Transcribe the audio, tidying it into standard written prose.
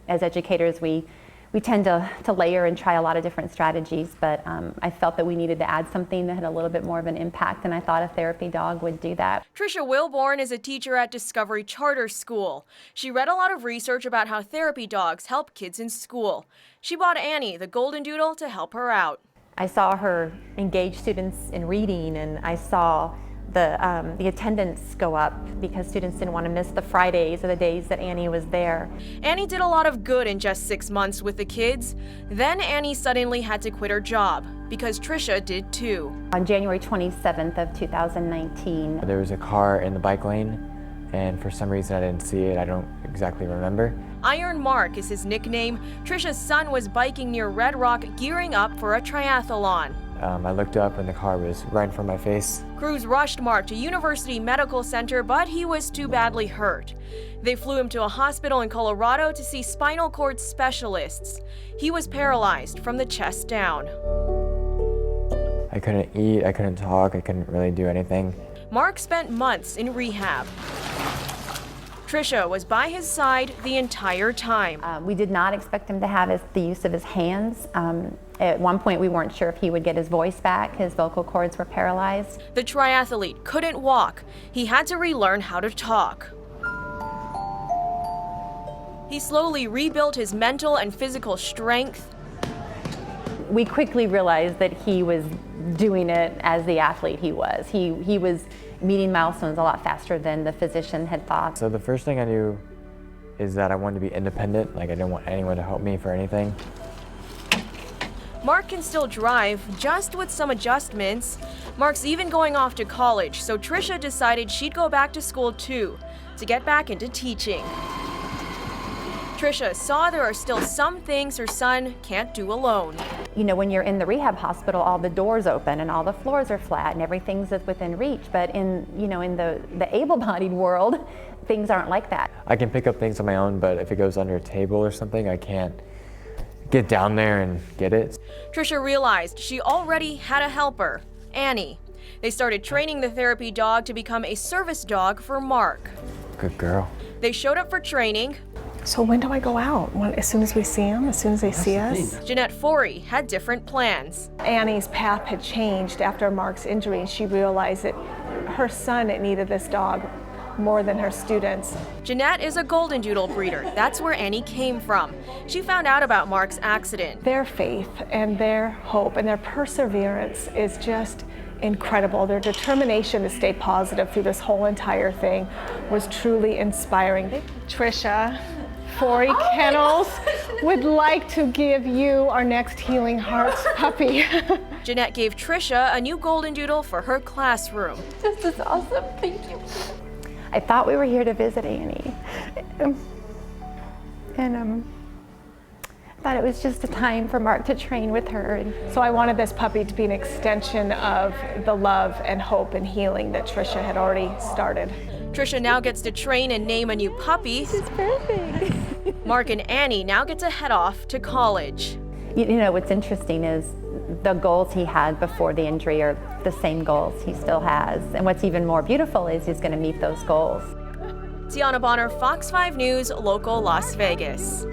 as educators, we tend to layer and try a lot of different strategies, but I felt that we needed to add something that had a little bit more of an impact, and I thought a therapy dog would do that. Trisha Wilborn is a teacher at Discovery Charter School. She read a lot of research about how therapy dogs help kids in school. She bought Annie, the golden doodle, to help her out. I saw her engage students in reading, and I saw the attendance go up because students didn't want to miss the Fridays or the days that Annie was there. Annie did a lot of good in just 6 months with the kids. Then Annie suddenly had to quit her job because Trisha did too. On January 27th of 2019, there was a car in the bike lane, and for some reason I didn't see it. I don't exactly remember. Iron Mark is his nickname. Trisha's son was biking near Red Rock, gearing up for a triathlon. I looked up and the car was right in front of my face. Crews rushed Mark to University Medical Center, but he was too badly hurt. They flew him to a hospital in Colorado to see spinal cord specialists. He was paralyzed from the chest down. I couldn't eat, I couldn't talk, I couldn't really do anything. Mark spent months in rehab. Trisha was by his side the entire time. We did not expect him to have the use of his hands. At one point, we weren't sure if he would get his voice back. His vocal cords were paralyzed. The triathlete couldn't walk. He had to relearn how to talk. He slowly rebuilt his mental and physical strength. We quickly realized that he was doing it as the athlete he was. He was meeting milestones a lot faster than the physician had thought. So the first thing I knew is that I wanted to be independent. Like, I didn't want anyone to help me for anything. Mark can still drive, just with some adjustments. Mark's even going off to college, so Trisha decided she'd go back to school too, to get back into teaching. Trisha saw there are still some things her son can't do alone. You know, when you're in the rehab hospital, all the doors open and all the floors are flat and everything's within reach. But in the able-bodied world, things aren't like that. I can pick up things on my own, but if it goes under a table or something, I can't get down there and get it. Trisha realized she already had a helper, Annie. They started training the therapy dog to become a service dog for Mark. Good girl. They showed up for training. So when do I go out? As soon as we see them? As soon as they see us? Jeanette Forey had different plans. Annie's path had changed after Mark's injury, and she realized that her son needed this dog more than her students. Jeanette is a golden doodle breeder. That's where Annie came from. She found out about Mark's accident. Their faith and their hope and their perseverance is just incredible. Their determination to stay positive through this whole entire thing was truly inspiring. Trisha, Forey Kennels would like to give you our next Healing Hearts puppy. Jeanette gave Trisha a new golden doodle for her classroom. This is awesome, thank you. I thought we were here to visit Annie. And I thought it was just a time for Mark to train with her. So I wanted this puppy to be an extension of the love and hope and healing that Trisha had already started. Trisha now gets to train and name a new puppy. This is perfect. Mark and Annie now get to head off to college. You know, what's interesting is the goals he had before the injury are the same goals he still has. And what's even more beautiful is he's going to meet those goals. Tiana Bonner, Fox 5 News, Local Las Vegas.